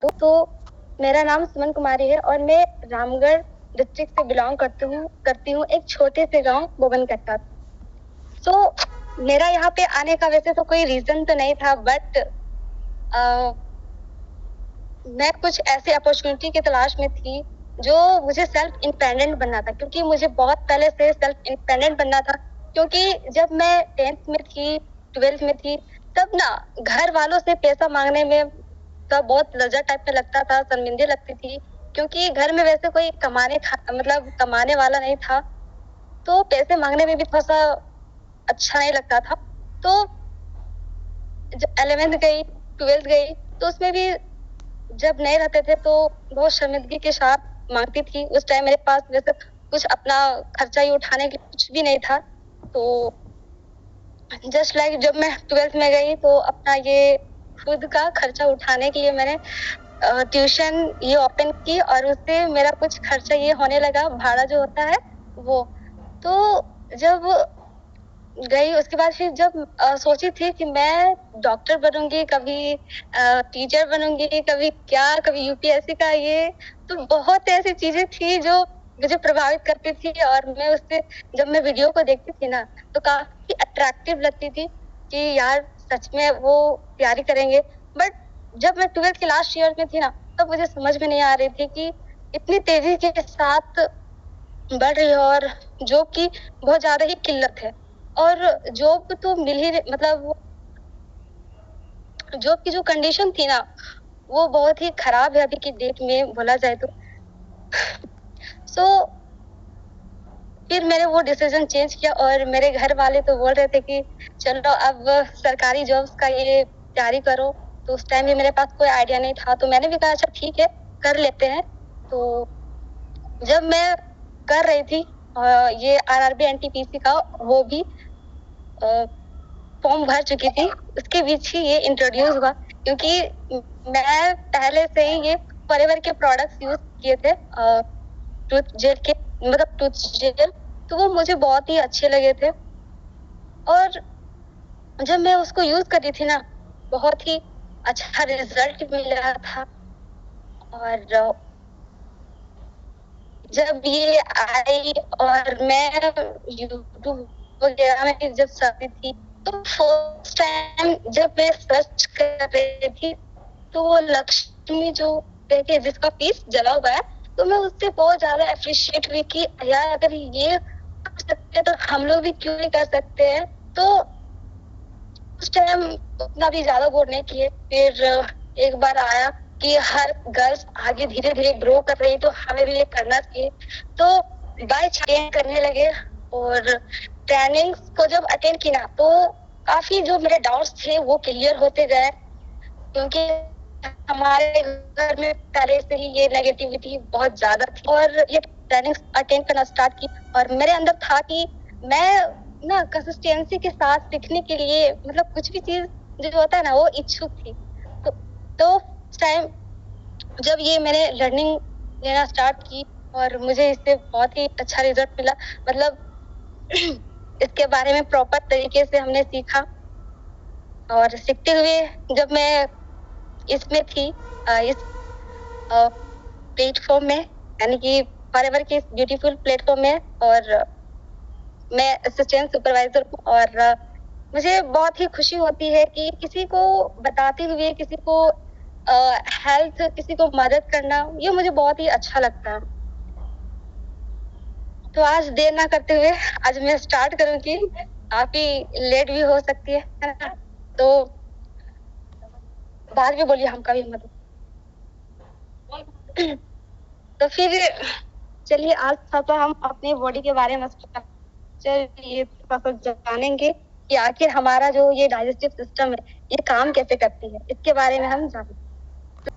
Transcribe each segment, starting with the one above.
वैकातहू। तो मेरा नाम सुमन कुमारी है और मैं रामगढ़ डिस्ट्रिक्ट से बिलोंग करती हूँ एक छोटे से गांव बोबनकट्टा। तो मेरा यहाँ पे आने का वैसे तो कोई रीजन तो नहीं था, बट मैं कुछ ऐसी अपॉर्चुनिटी की तलाश में थी जो मुझे सेल्फ इंडिपेंडेंट बनना था, क्योंकि मुझे बहुत पहले से सेल्फ इंडिपेंडेंट बनना था। क्योंकि जब मैं 10th में थी, 12th में थी, तब ना घर वालों से पैसा मांगने में तो बहुत लज्जा टाइप में लगता था, शर्मिंदगी लगती थी, क्योंकि घर में वैसे कोई कमाने वाला नहीं था, तो पैसे मांगने में भी थोड़ा सा अच्छा नहीं लगता था। तो जब 11th गई, 12th गई, तो उसमें भी जब नहीं रहते थे तो बहुत शर्मिंदगी के साथ मांगती थी। उस टाइम मेरे पास वैसे कुछ अपना खर्चा ही उठाने के कुछ भी नहीं था। तो जस्ट लाइक जब मैं 12th में गई तो अपना ये खुद का खर्चा उठाने के लिए मैंने ट्यूशन ये ओपन की और उससे मेरा कुछ खर्चा ये होने लगा, भाड़ा जो होता है वो। तो जब गई उसके बाद फिर जब सोची थी कि मैं डॉक्टर बनूंगी, कभी टीचर बनूंगी, कभी यूपीएससी का ये, तो बहुत ऐसी चीजें थी जो मुझे प्रभावित करती थी। और मैं उससे जब मैं वीडियो को देखती थी ना तो काफी अट्रैक्टिव लगती थी कि यार सच में वो तैयारी करेंगे। बट जब मैं 12th के लास्ट ईयर में थी ना तब मुझे समझ में नहीं आ रही थी कि इतनी तेजी के साथ बढ़ रही है और जॉब की बहुत ज्यादा ही किल्लत है। और जॉब तो मिल ही मतलब जॉब की जो कंडीशन थी ना वो बहुत ही खराब है अभी की डेट में बोला जाए तो। सो फिर मैंने वो डिसीजन चेंज किया और मेरे घर वाले तो बोल रहे थे कि चलो अब सरकारी जॉब्स का ये तैयारी करो। तो उस टाइम भी मेरे पास कोई आइडिया नहीं था, तो मैंने भी कहा अच्छा ठीक है कर लेते हैं। तो जब मैं कर रही थी ये आरआरबी एनटीपीसी का वो भी फॉर्म भर चुकी थी, उसके बीच ही ये इंट्रोड्यूस हुआ, क्योंकि मैं पहले से ही ये फॉरएवर के प्रोडक्ट्स यूज किए थे, टूथ जेल के मतलब टूथ जेल, तो वो मुझे बहुत ही अच्छे लगे थे। और जब मैं उसको यूज कर रही थी ना बहुत ही अच्छा रिजल्ट मिल रहा था। और जब ये आई और मैं यूट्यूब वगैरह में जब सर्च थी तो फर्स्ट टाइम जब मैं सर्च कर रही थी तो वो लक्ष्मी जो देखिए जिसका पीस जला हुआ है, तो मैं उससे बहुत ज्यादा अप्रिशिएट हुई कि यार अगर ये कर सकते तो हम लोग भी क्यों नहीं कर सकते हैं। तो उस टाइम उतना भी ज्यादा गौर नहीं किए। फिर एक बार आया कि हर गर्ल्स आगे धीरे धीरे ग्रो कर रही तो हमें भी ये करना चाहिए। तो बाय चांस करने लगे और ट्रेनिंग्स को जब अटेंड किया तो काफी जो मेरे डाउट्स थे वो क्लियर होते गए, क्योंकि हमारे घर में पहले से ही ये नेगेटिविटी बहुत ज्यादा थी। और ये ट्रेनिंग्स अटेंड करना स्टार्ट की और मेरे अंदर था कि मैं ना कंसिस्टेंसी के साथ सीखने के लिए मतलब कुछ भी चीज जो होता है ना वो इच्छुक थी। तो उस टाइम जब ये मैंने लर्निंग लेना स्टार्ट की और मुझे इससे बहुत ही अच्छा रिजल्ट मिला, मतलब इसके बारे में प्रॉपर तरीके से हमने सीखा। और सीखते हुए जब मैं इसमें थी इस प्लेटफॉर्म में, यानी कि फॉरएवर के ब्यूटीफुल प्लेटफॉर्म में, और मैं असिस्टेंट सुपरवाइजर हूँ। और मुझे बहुत ही खुशी होती है कि किसी को बताते हुए किसी को हेल्थ किसी को मदद करना, ये मुझे बहुत ही अच्छा लगता है। तो आज देर ना करते हुए आज मैं स्टार्ट करूंगी, काफी लेट भी हो सकती है ना, तो बाद में बोलिए हमका भी मदद। तो फिर चलिए आज थोड़ा हम अपने बॉडी के बारे में चलिए थोड़ा सा जानेंगे कि आखिर हमारा जो ये डाइजेस्टिव सिस्टम है ये काम कैसे करती है, इसके बारे में हम जानेंगे।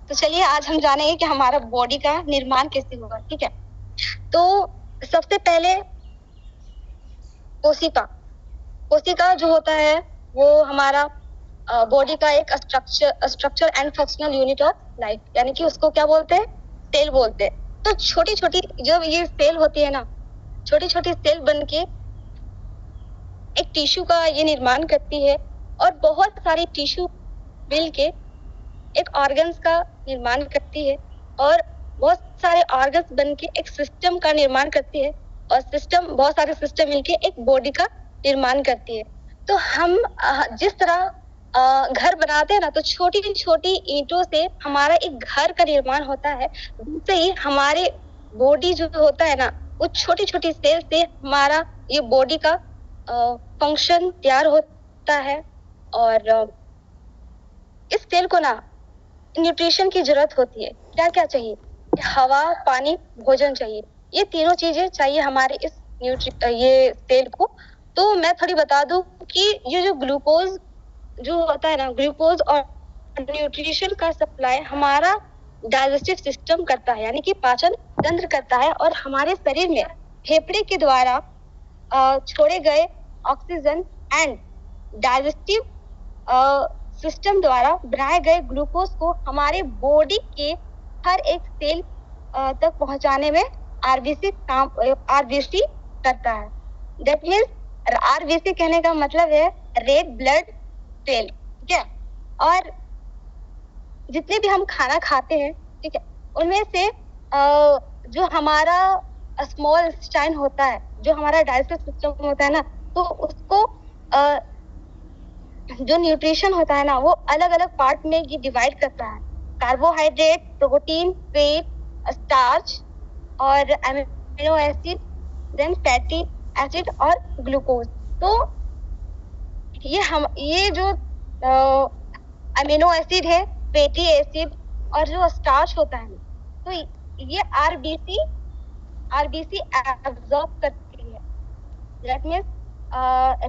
तो चलिए आज हम जानेंगे कि हमारा बॉडी का निर्माण कैसे होगा। ठीक है, तो सबसे पहले कोशिका कोशिका जो होता है वो हमारा बॉडी का एक structure and functional unit of life, यानी कि उसको क्या बोलते हैं, सेल बोलते हैं। तो छोटी छोटी जब ये सेल होती है ना, छोटी छोटी सेल बन के एक टिश्यू का ये निर्माण करती है और बहुत सारी टिश्यू मिल के एक ऑर्गन्स का निर्माण करती है और बहुत सारे ऑर्गन्स बन के एक सिस्टम का निर्माण करती है और बहुत सारे सिस्टम मिलके एक बॉडी का निर्माण करती है। तो हम जिस तरह घर बनाते हैं ना, तो छोटी छोटी ईंटों से हमारा एक घर का निर्माण होता है, वैसे ही हमारे बॉडी जो होता है ना, वो छोटी छोटी सेल से हमारा ये बॉडी का फंक्शन तैयार होता है। और इस सेल को ना न्यूट्रिशन की जरूरत होती है। क्या क्या चाहिए? हवा, पानी, भोजन चाहिए। ये तीनों चीजें चाहिए हमारे इस ये सेल को। तो मैं थोड़ी बता दूं कि ये जो ग्लूकोज जो होता है ना, ग्लूकोज और न्यूट्रिशन का सप्लाई हमारा डाइजेस्टिव सिस्टम करता है, यानी कि पाचन तंत्र करता है, और हमारे शरीर में फेफड़े के द्वारा छोड़े गए ऑक्सीजन एंड डाइजेस्टिव सिस्टम द्वारा बनाए गए ग्लूकोज को हमारे बॉडी के हर एक सेल तक पहुंचाने में आरबीसी करता है। दैट मीन्स आरबीसी कहने का मतलब है रेड ब्लड सेल, ठीक है। और जितने भी हम खाना खाते हैं, ठीक है, उनमें से जो हमारा स्मॉल इंटेस्टाइन होता है, जो हमारा डाइजेस्टिव सिस्टम होता है ना, तो उसको जो न्यूट्रिशन होता है ना, वो अलग अलग पार्ट में ये डिवाइड करता है। कार्बोहाइड्रेट, प्रोटीन, फैट, स्टार्च और amino acid, then fatty acid और ग्लूकोज। तो ये जो अमीनो एसिड है, फैटी एसिड और जो स्टार्च होता है, तो ये आरबीसी एब्जॉर्ब करती है। That means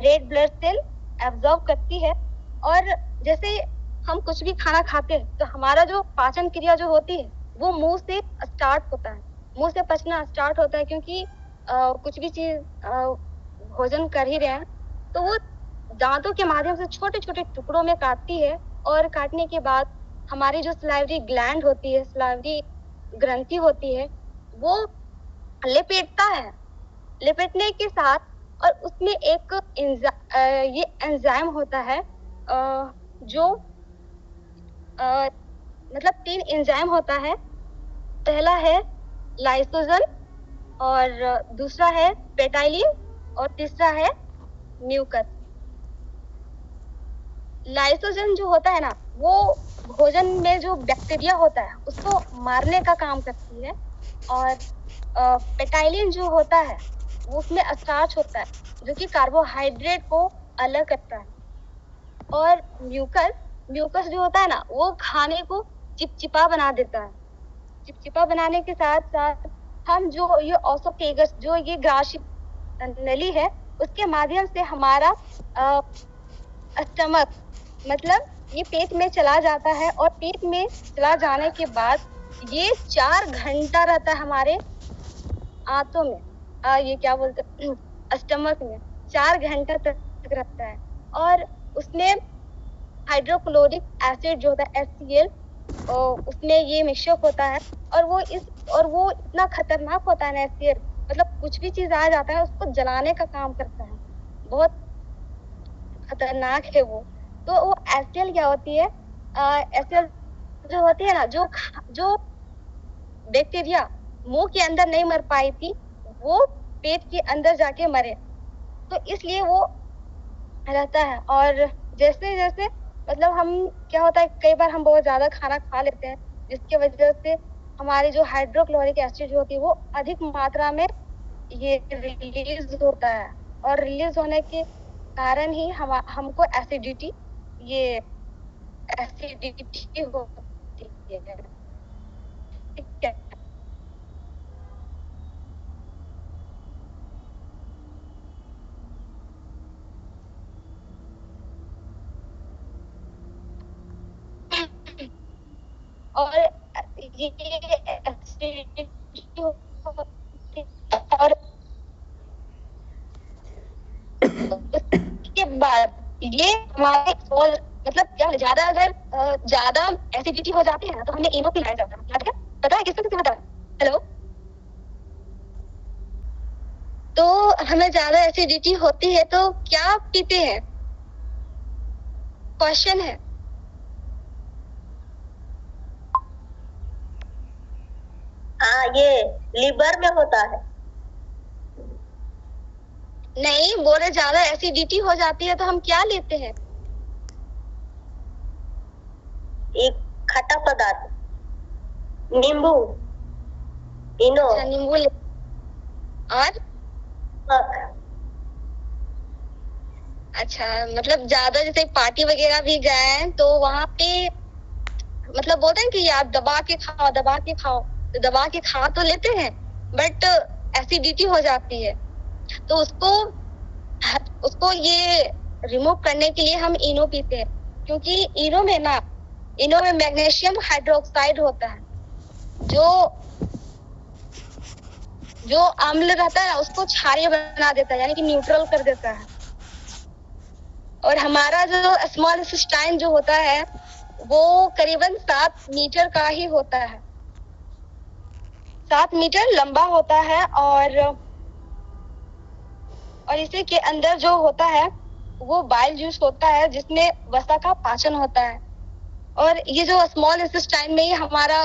red blood cell absorb करती है। और जैसे हम कुछ भी खाना खाते हैं, तो हमारा जो पाचन क्रिया जो होती है, वो मुंह से स्टार्ट होता है, मुंह से पचना स्टार्ट होता है, क्योंकि कुछ भी चीज भोजन कर ही रहे हैं, तो वो दांतों के माध्यम से छोटे छोटे टुकड़ों में काटती है, और काटने के बाद हमारी जो सलाइवरी ग्लैंड होती है, सलाइवरी ग्रंथि होती है, वो लपेटता है। लपेटने के साथ और उसमें एक ये एंजाइम होता है, जो मतलब 3 एंजाइम होता है। पहला है लाइसोजन, और दूसरा है पेटाइलिन, और तीसरा है म्यूकस। लाइसोजन जो होता है ना, वो भोजन में जो बैक्टीरिया होता है उसको मारने का काम करती है, और पेटाइलिन जो होता है वो उसमें स्टार्च होता है, जो कि कार्बोहाइड्रेट को अलग करता है। और म्यूकस जो होता है ना, वो खाने को चिपचिपा बना देता है। चिपचिपा बनाने के साथ साथ हम जो ये ऑसोफेगस, जो ये ग्राशिक नली है, उसके माध्यम से हमारा स्टमक, मतलब ये पेट में चला जाता है, और पेट में चला जाने के बाद ये 4 घंटा रहता है हमारे आंतों में, ये क्या बोलते हैं, स्टमक में 4 घंटा तक रहता है। और उसमें हाइड्रोक्लोरिक एसिड जो होता है HCl, उसमें ये मिक्सअप होता है, और वो इतना खतरनाक होता है ना HCl, मतलब कुछ भी चीज आ जाता है उसको जलाने का काम करता है, बहुत खतरनाक है वो। तो वो HCl क्या होती है, HCl जो होती है ना, जो बैक्टीरिया मुंह के अंदर नहीं मर पाई थी, वो पेट के अंदर जाके मरे, तो इसलिए वो रहता है। और जैसे जैसे मतलब हम क्या होता है, कई बार हम बहुत ज्यादा खाना खा लेते हैं, जिसकी वजह से हमारी जो हाइड्रोक्लोरिक एसिड होती है वो अधिक मात्रा में ये रिलीज होता है, और रिलीज होने के कारण ही हमको एसिडिटी होती है, ठीक है। और ये एसिडिटी और उसके बाद ये हमारे मतलब क्या ज्यादा, अगर ज्यादा एसिडिटी हो जाती है ना, तो हमें इनो पिलाया जाता है, ठीक है। पता है किसको पता है? हेलो। तो हमें ज्यादा एसिडिटी होती है तो क्या पीते हैं? क्वेश्चन है। हाँ, ये लीवर में होता है। नहीं, बोले ज्यादा एसिडिटी हो जाती है तो हम क्या लेते हैं? एक खट्टा पदार्थ, नींबू, इनो। अच्छा, नींबू ले। और नमक। अच्छा, मतलब ज्यादा जैसे पार्टी वगैरह भी गए हैं तो वहां पे मतलब बोलते हैं कि आप दबा के खाओ, दबा के खाओ, तो दबा के खा तो लेते हैं बट एसिडिटी हो जाती है, तो उसको ये रिमूव करने के लिए हम इनो पीते हैं, क्योंकि इनो में मैग्नीशियम हाइड्रोक्साइड होता है, जो अम्ल रहता है उसको क्षारीय बना देता है, यानी कि न्यूट्रल कर देता है। और हमारा जो स्मॉल इंटेस्टाइन जो होता है वो करीबन 7 मीटर का ही होता है, 7 मीटर लंबा होता है। और इसी के अंदर जो होता है वो बाइल जूस होता है, जिसमें वसा का पाचन होता है। और ये जो स्मॉल इंटेस्टाइन में ही हमारा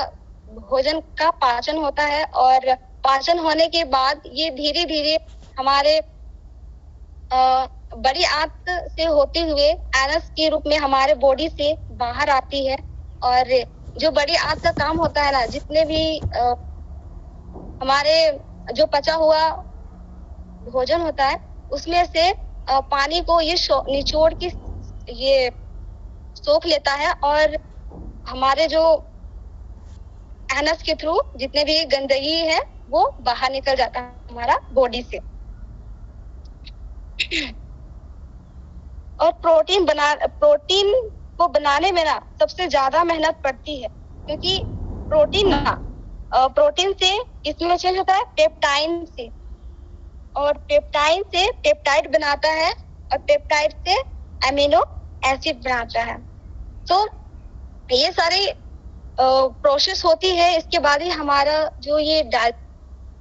भोजन का पाचन होता है, और पाचन होने के बाद ये धीरे धीरे हमारे बड़ी आंत से होते हुए एनस के रूप में हमारे बॉडी से बाहर आती है। और जो बड़ी आंत का काम होता है ना, जितने भी हमारे जो पचा हुआ भोजन होता है उसमें से पानी को ये निचोड़ के ये सोख लेता है, और हमारे जो एनस के थ्रू जितने भी गंदगी है वो बाहर निकल जाता है हमारा बॉडी से। और प्रोटीन को बनाने में ना सबसे ज्यादा मेहनत पड़ती है, क्योंकि प्रोटीन से इसमें चेंज होता है पेप्टाइन से, और पेप्टाइन से पेप्टाइड बनाता है, और पेप्टाइड से अमीनो एसिड बनाता है। तो ये सारी प्रोसेस होती है, इसके बाद ही हमारा जो ये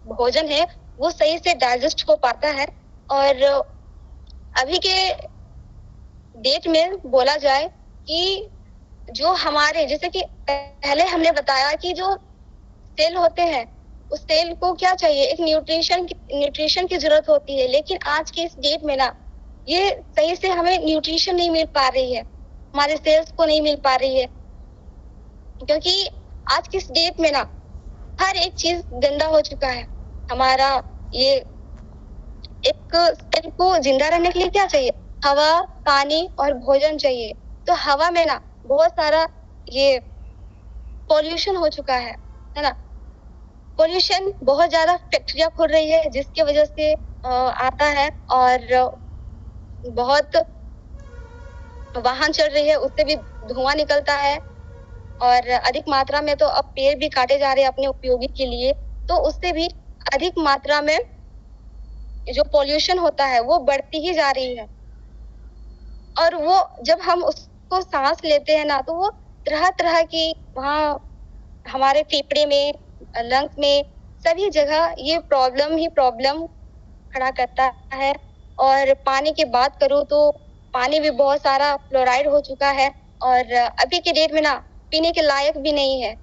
भोजन है वो सही से डाइजेस्ट हो पाता है। और अभी के डेट में बोला जाए कि जो हमारे जैसे कि पहले हमने बताया कि जो सेल होते हैं उस सेल को क्या चाहिए, एक न्यूट्रिशन की जरूरत होती है, लेकिन आज के इस डेट में ना ये सही से हमें न्यूट्रिशन नहीं मिल पा रही है, हमारे सेल्स को नहीं मिल पा रही है, क्योंकि आज की इस डेट में ना हर एक चीज गंदा हो चुका है। हमारा ये एक सेल को जिंदा रहने के लिए क्या चाहिए, हवा, पानी और भोजन चाहिए। तो हवा में ना बहुत सारा ये पॉल्यूशन हो चुका है ना। पॉल्यूशन बहुत ज्यादा फैक्ट्रियां खुल रही है, जिसकी वजह से आता है, और बहुत वाहन चल रही है, उससे भी धुआं निकलता है, और अधिक मात्रा में तो अब पेड़ भी काटे जा रहे हैं अपने उपयोगी के लिए, तो उससे भी अधिक मात्रा में जो पॉल्यूशन होता है वो बढ़ती ही जा रही है। और वो जब हम उसको सांस लेते हैं ना तो वो तरह तरह की वहाँ हमारे फेफड़े में, लंग्स में, सभी जगह ये प्रॉब्लम खड़ा करता है। और पानी की बात करूँ तो पानी भी बहुत सारा फ्लोराइड हो चुका है, और अभी के डेट में ना पीने के लायक भी नहीं है।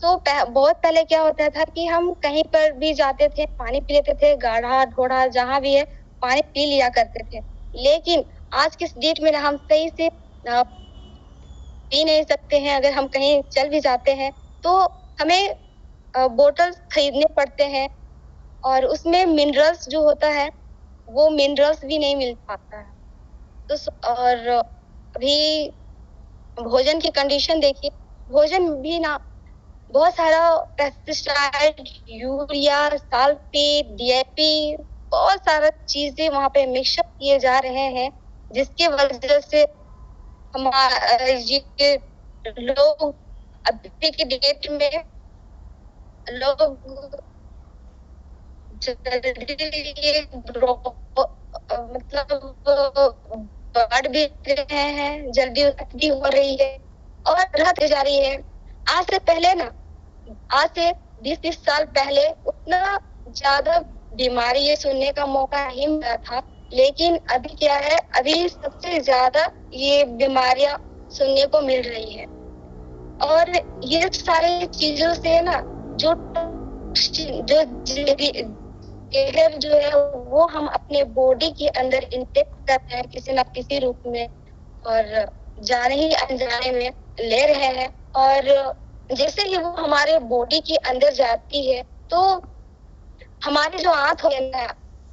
तो बहुत पहले क्या होता था कि हम कहीं पर भी जाते थे, पानी पी लेते थे, गाढ़ा ढोढ़ा जहाँ भी है पानी पी लिया करते थे। लेकिन आज के डेट में ना हम सही से पी नहीं सकते हैं। अगर हम कहीं चल भी जाते हैं तो हमें बोतल खरीदने पड़ते हैं, और उसमें मिनरल्स जो होता है वो मिनरल्स भी नहीं मिल पाता है। तो और अभी भोजन की कंडीशन देखिए, भोजन भी ना बहुत सारा पेस्टिसाइड, यूरिया, सल्फेट, डीएपी, बहुत सारा चीजें वहाँ पे मिक्सअप किए जा रहे हैं, जिसकी वजह से हमारे लोग अभी के डेट में लोग मतलब बढ़ भी रहे हैं, जल्दी भी हो रही है और रहते जा रही है। आज से 20-30 साल पहले उतना ज्यादा बीमारी ये सुनने का मौका नहीं मिला था, लेकिन अभी क्या है, अभी सबसे ज्यादा ये बीमारियां सुनने को मिल रही है। और ये सारी चीजों से ना जो जो जहर जो है वो हम अपने बॉडी के अंदर इंटेक्ट करते हैं किसी न किसी रूप में, और जाने ही अनजाने में ले रहे हैं। और जैसे ही वो हमारे बॉडी के अंदर जाती है तो हमारी जो आंत होती है ना,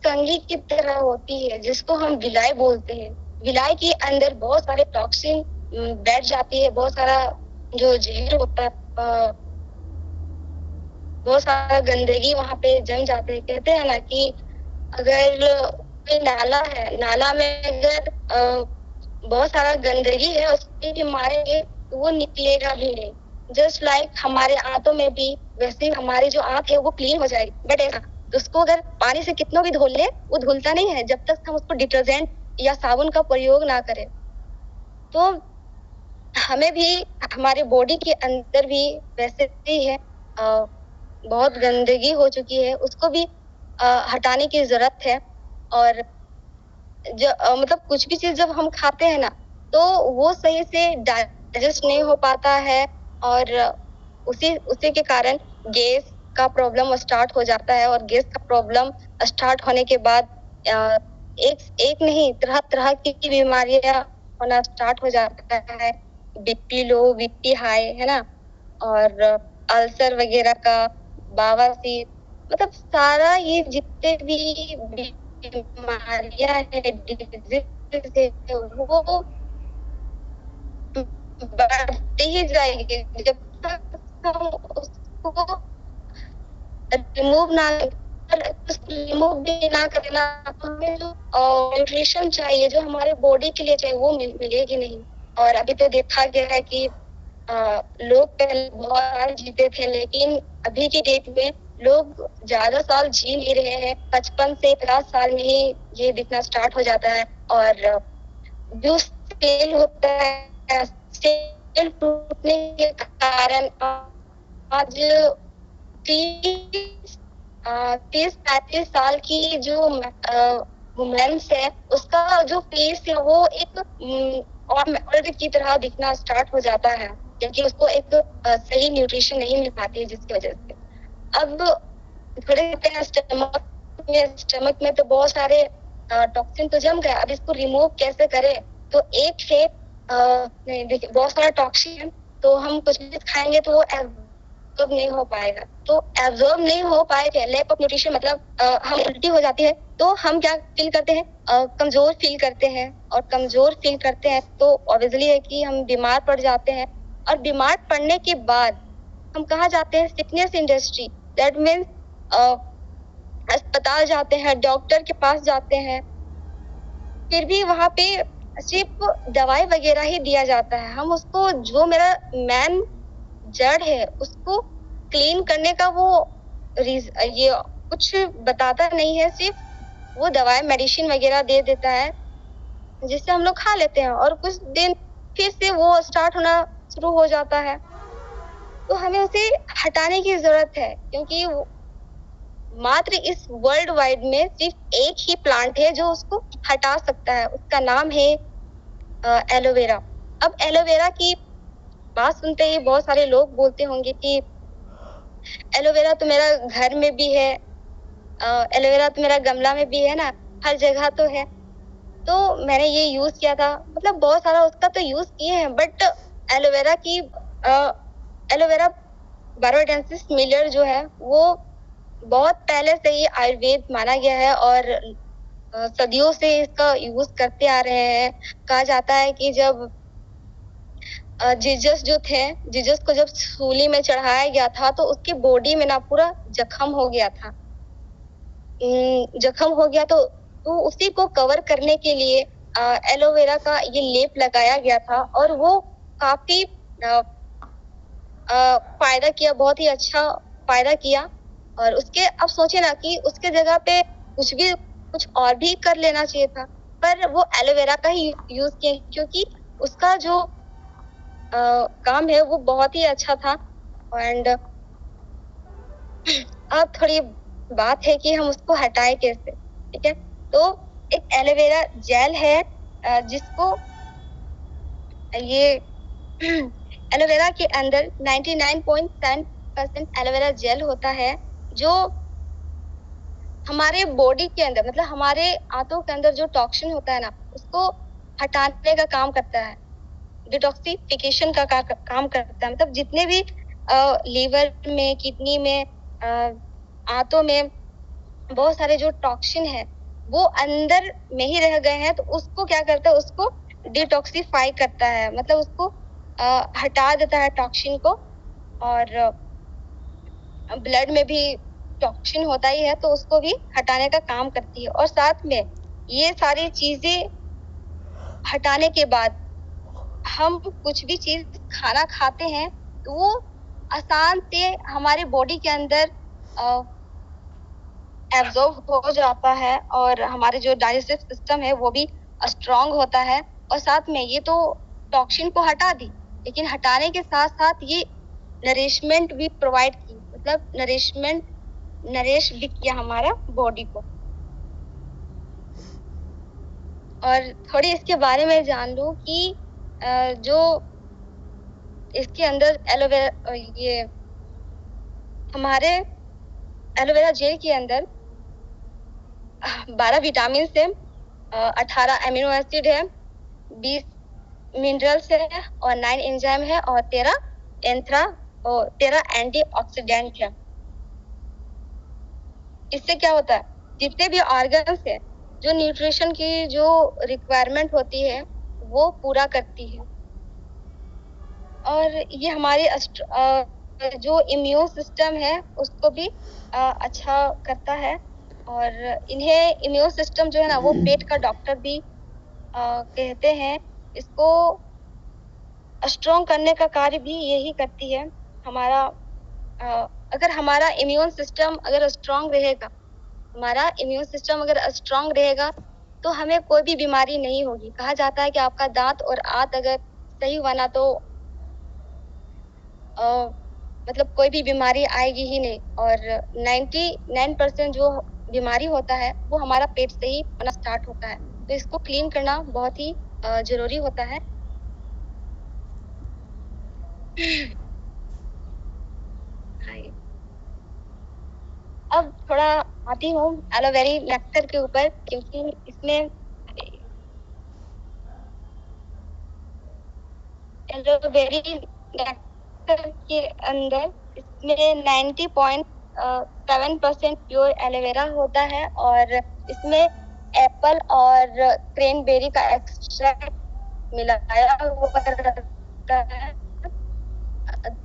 कंघी की तरह होती है, जिसको हम विलाई बोलते हैं। विलाई के अंदर बहुत सारे टॉक्सिन बैठ जाती है, बहुत सारा जो जहर होता है, बहुत सारा गंदगी वहां पे जम जाते हैं। कहते हैं ना कि अगर कोई नाला है, नाला में अगर बहुत सारा गंदगी है उसके भी मारेंगे तो वो निकलेगा भी नहीं। जस्ट लाइक हमारे आंतों में भी वैसे हमारी जो आंत है वो क्लीन हो जाएगी, बट ऐसा उसको अगर पानी से कितना भी धुल ले वो धुलता नहीं है जब तक हम उसको डिटर्जेंट या साबुन का प्रयोग ना करें। तो हमें भी हमारे बॉडी के अंदर भी वैसे ही है, बहुत गंदगी हो चुकी है, उसको भी हटाने की जरूरत है। और मतलब कुछ भी चीज जब हम खाते हैं ना तो वो सही से डाइजेस्ट नहीं हो पाता है, और उसी के कारण गैस का प्रॉब्लम स्टार्ट हो जाता है। और गैस का प्रॉब्लम स्टार्ट होने के बाद एक नहीं तरह तरह की बीमारियां होना स्टार्ट हो जाता है। बीपी लो, बीपी हाई, है ना, और अल्सर वगैरह का, बवासीर, मतलब सारा ये जितने भी बीमारियां है, डिजीज है, वो बढ़ते ही जाएंगे जब तक हम उसको रिमूव भी ना करें ना, तो हमें जो न्यूट्रिशन चाहिए, जो हमारे बॉडी के लिए चाहिए, वो मिलेगी नहीं। और अभी तो देखा गया है कि लोग पहले बहुत साल जीते थे, लेकिन अभी की डेट में लोग ज्यादा साल जी नहीं रहे हैं। 55 से 50 साल में ही ये दिखना स्टार्ट हो जाता है। और जो सेल होता है, सेल टूटने के कारण आज 30-35 साल की जो वुमेन्स है उसका जो फेस है वो एक औरत की तरह दिखना स्टार्ट हो जाता है, क्योंकि उसको एक सही न्यूट्रिशन नहीं मिल पाती है, जिसकी वजह से अब थोड़े स्टमक में तो बहुत सारे टॉक्सिन तो जम गए। अब इसको रिमूव कैसे करें? तो एक है देखिए बहुत सारा टॉक्सिन, तो हम कुछ भी खाएंगे तो वो एब्जॉर्ब नहीं हो पाएगा। तो एब्जॉर्ब नहीं हो पाएगा, लैक ऑफ न्यूट्रिशन, मतलब हम उल्टी हो जाती है तो हम क्या फील करते हैं? कमजोर फील करते हैं। और कमजोर फील करते हैं तो ऑब्वियसली है कि हम बीमार पड़ जाते हैं। और बीमार पड़ने के बाद हम कहाँ जाते हैं? सिकनेस इंडस्ट्री, दैट मीन्स अस्पताल जाते हैं, डॉक्टर के पास जाते हैं, फिर भी वहां पे सिर्फ दवाई वगैरह ही दिया जाता है। हम उसको जो मेरा मेन जड़ है उसको क्लीन करने का वो ये कुछ बताता नहीं है, सिर्फ वो दवाई मेडिसिन वगैरह दे देता है जिससे हम लोग खा लेते हैं, और कुछ दिन फिर से वो स्टार्ट होना शुरू हो जाता है। तो हमें उसे हटाने की जरूरत है, क्योंकि मात्र इस वर्ल्ड वाइड में सिर्फ एक ही प्लांट है जो उसको हटा सकता है, उसका नाम है एलोवेरा। अब एलोवेरा की बात सुनते ही बहुत सारे लोग बोलते होंगे कि एलोवेरा तो मेरा घर में भी है, एलोवेरा तो मेरा गमला में भी है ना, हर जगह तो है। तो मैंने ये यूज किया था, मतलब बहुत सारा उसका तो यूज किए हैं, बट एलोवेरा बारोडेंसिस मिलियर जो है वो बहुत पहले से ही आयुर्वेद माना गया है, और सदियों से इसका यूज करते आ रहे हैं। कहा जाता है कि जब जीसस जो थे, जीसस को जब सूली में चढ़ाया गया था तो उसकी बॉडी में ना पूरा जख्म हो गया था। जख्म हो गया तो उसी को कवर करने के लिए एलोवेरा का ये लेप लगाया गया था, और वो काफी फायदा किया, बहुत ही अच्छा फायदा किया। और उसके अब सोचे ना कि उसके जगह पे कुछ और भी कर लेना चाहिए था, पर वो एलोवेरा का ही यूज किए, क्योंकि उसका जो काम है वो बहुत ही अच्छा था। एंड अब थोड़ी बात है कि हम उसको हटाए कैसे, ठीक है? तो एक एलोवेरा जेल है जिसको ये एलोवेरा के अंदर 99.7% एलोवेरा जेल होता है, जो हमारे बॉडी के अंदर मतलब हमारे आंतों के अंदर जो टॉक्सिन होता है ना, उसको हटाने का काम करता है, डिटॉक्सिफिकेशन का काम करता है। मतलब जितने भी लीवर में, किडनी में, आंतों में बहुत सारे जो टॉक्सिन है वो अंदर में ही रह गए हैं, तो उसको क्या करता है, उसको डिटॉक्सिफाई करता है, मतलब उसको हटा देता है टॉक्सिन को। और ब्लड में भी टॉक्सिन होता ही है, तो उसको भी हटाने का काम करती है। और साथ में ये सारी चीजें हटाने के बाद हम कुछ भी चीज खाना खाते हैं तो वो आसान से हमारे बॉडी के अंदर एब्जॉर्ब हो जाता है, और हमारे जो डाइजेस्टिव सिस्टम है वो भी स्ट्रांग होता है। और साथ में ये तो टॉक्सिन को हटा दी, लेकिन हटाने के साथ साथ ये नरिशमेंट भी प्रोवाइड की, मतलब नरिश भी किया हमारा बॉडी को। और थोड़ी इसके बारे में जान लो कि जो इसके अंदर एलोवेरा, ये हमारे एलोवेरा जेल के अंदर 12 विटामिन है, 18 एमिनो एसिड है, 20 मिनरल्स है, और 9 एंजाइम है, और 13 एंटीऑक्सीडेंट है। इससे क्या होता है, जितने भी ऑर्गन्स है, जो न्यूट्रिशन की जो रिक्वायरमेंट होती है वो पूरा करती है। और ये हमारे जो इम्यून सिस्टम है उसको भी अच्छा करता है। और इन्हें इम्यून सिस्टम जो है ना, वो पेट का डॉक्टर भी कहते हैं। इसको स्ट्रॉन्ग करने का कार्य भी यही करती है। हमारा अगर हमारा इम्यून सिस्टम अगर स्ट्रॉन्ग रहेगा, हमारा इम्यून सिस्टम अगर स्ट्रॉन्ग रहेगा तो हमें कोई भी बीमारी नहीं होगी। कहा जाता है कि आपका दांत और आंत अगर सही हुआ ना, तो मतलब कोई भी बीमारी आएगी ही नहीं। और 99% जो बीमारी होता है वो हमारा पेट से ही होना स्टार्ट होता है। तो इसको क्लीन करना बहुत ही जरूरी होता है। अब थोड़ा आती हूँ एलोवेरी नेक्टर के ऊपर, क्योंकि इसमें एलोवेरी नेक्टर के अंदर इसमें 90.7% प्योर एलोवेरा होता है, और इसमें एप्पल और क्रेनबेरी का एक्सट्रैक्ट मिलाया हुआ रहता है।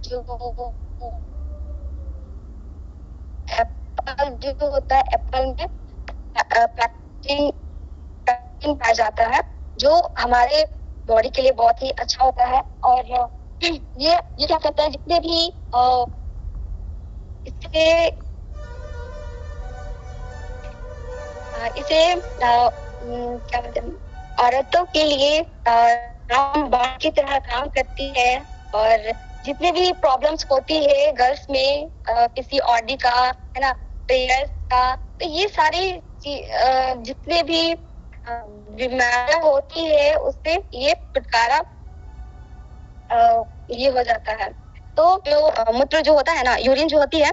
जो एप्पल जो होता है, एप्पल में पैक्टिन पाया जाता है, जो हमारे बॉडी के लिए बहुत ही अच्छा होता है। और ये क्या करता है, जितने भी इसे क्या बोलते हैं, औरतों के लिए रामबाण की तरह काम करती है। और जितने भी प्रॉब्लम्स होती है गर्ल्स में, PCOD का है ना, पीरियड्स का, तो ये सारी जितने भी बीमारियां होती है उससे ये छुटकारा ये हो जाता है। तो जो मूत्र जो होता है ना, यूरिन जो होती है,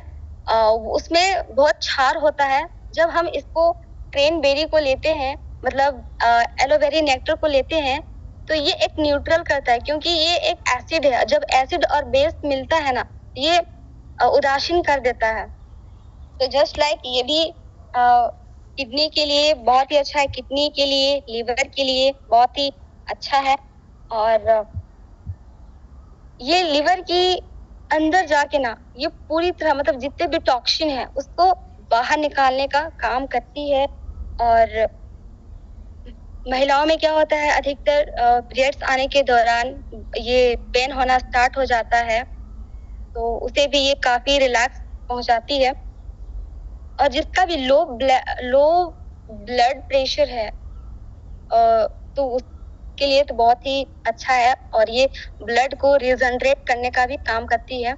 उसमें बहुत क्षार होता है। जब हम इसको क्रेनबेरी को लेते हैं, मतलब एलोवेरी नेक्टर को लेते हैं, तो ये एक न्यूट्रल करता है, क्योंकि ये एक एसिड है। जब एसिड और बेस मिलता है ना, ये उदासीन कर देता है। तो जस्ट लाइक ये भी किडनी के लिए बहुत ही अच्छा है, किडनी के लिए, लीवर के लिए बहुत ही अच्छा है। और ये लीवर की अंदर जाके ना, ये पूरी तरह मतलब जितने भी टॉक्सिन है उसको बाहर निकालने का काम करती है। और महिलाओं में क्या होता है, अधिकतर पीरियड्स आने के दौरान ये पेन होना स्टार्ट हो जाता है, तो उसे भी ये काफी रिलैक्स पहुंचाती है। और जिसका भी लो ब्लड प्रेशर है, तो उसके लिए तो बहुत ही अच्छा है। और ये ब्लड को रिजनरेट करने का भी काम करती है।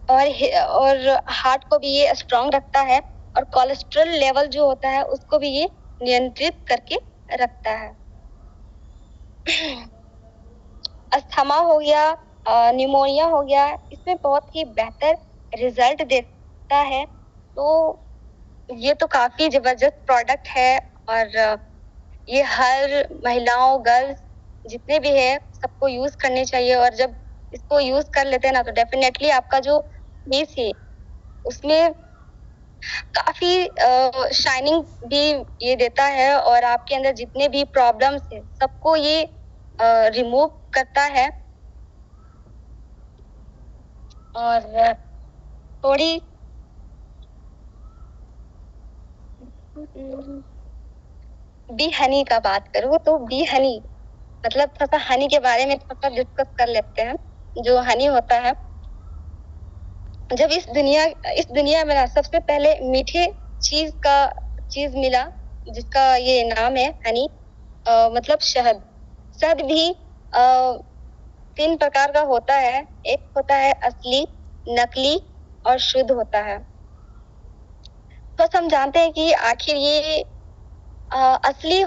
और हार्ट को भी ये स्ट्रांग रखता है, और कोलेस्ट्रॉल लेवल जो होता है उसको भी ये नियंत्रित करके रखता है। अस्थमा हो गया, निमोनिया हो गया, इसमें बहुत ही बेहतर रिजल्ट देता है। तो ये तो काफी जबरदस्त प्रोडक्ट है और ये हर महिलाओं, गर्ल्स जितने भी है सबको यूज करने चाहिए। और जब इसको यूज कर लेते हैं ना तो डेफिनेटली आपका जो फेस है उसमें काफी शाइनिंग भी ये देता है और आपके अंदर जितने भी प्रॉब्लम्स है सबको ये रिमूव करता है। और थोड़ी बी हनी का बात करूँ तो बी हनी मतलब थोड़ा हनी के बारे में थोड़ा डिस्कस कर लेते हैं। जो हनी होता है, जब इस दुनिया में ना सबसे पहले मीठे चीज मिला जिसका ये नाम है हनी, मतलब शहद। शहद भी 3 प्रकार का होता है। एक होता है असली, नकली और शुद्ध होता है। बस हम जानते हैं कि आखिर ये असली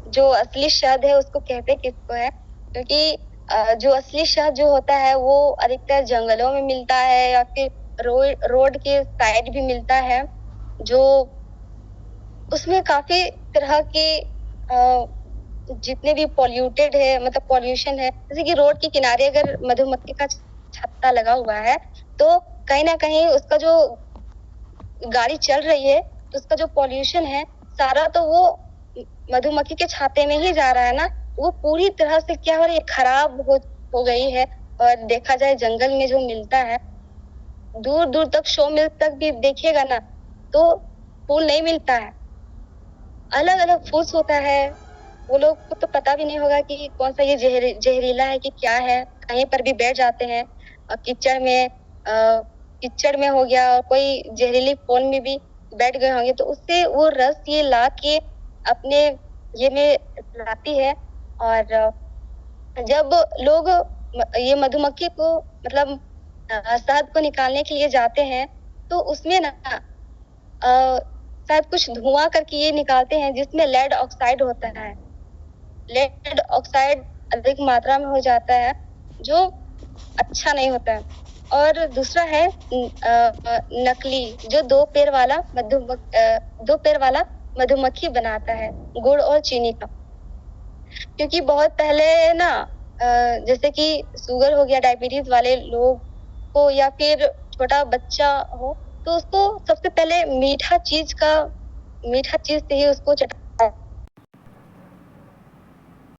जो असली शहद है उसको कहते किसको है, क्योंकि जो असली शहद जो होता है वो अधिकतर जंगलों में मिलता है या फिर रोड के साइड भी मिलता है, जो उसमें काफी तरह के जितने भी पॉल्यूटेड है, मतलब पॉल्यूशन है। जैसे कि रोड के किनारे अगर मधुमक्खी का छत्ता लगा हुआ है तो कहीं ना कहीं उसका जो गाड़ी चल रही है तो उसका जो पॉल्यूशन है सारा तो वो मधुमक्खी के छाते में ही जा रहा है ना। वो पूरी तरह से क्या हो रही है, खराब हो गई है। और देखा जाए जंगल में जो मिलता है, दूर दूर तक 100 मील तक भी देखिएगा ना तो फूल नहीं मिलता है। अलग अलग फूल्स होता है, वो लोग को तो पता भी नहीं होगा कि कौन सा ये जहरीला है कि क्या है। कहीं पर भी बैठ जाते हैं कीचड़ में हो गया, और कोई जहरीली फूल में भी बैठ गए होंगे तो उससे वो रस ये ला के अपने ये में लाती है। और जब लोग ये मधुमक्खी को मतलब शहद को निकालने के लिए जाते हैं तो उसमें ना शायद कुछ धुआं करके ये निकालते हैं जिसमें लेड ऑक्साइड होता है। लेड ऑक्साइड अधिक मात्रा में हो जाता है जो अच्छा नहीं होता है। और दूसरा है नकली, जो 2 पैर वाला मधुमक्खी बनाता है, गुड़ और चीनी का। क्योंकि बहुत पहले ना जैसे कि शुगर हो गया, डायबिटीज वाले लोग को या फिर छोटा बच्चा हो तो उसको सबसे पहले मीठा चीज से ही उसको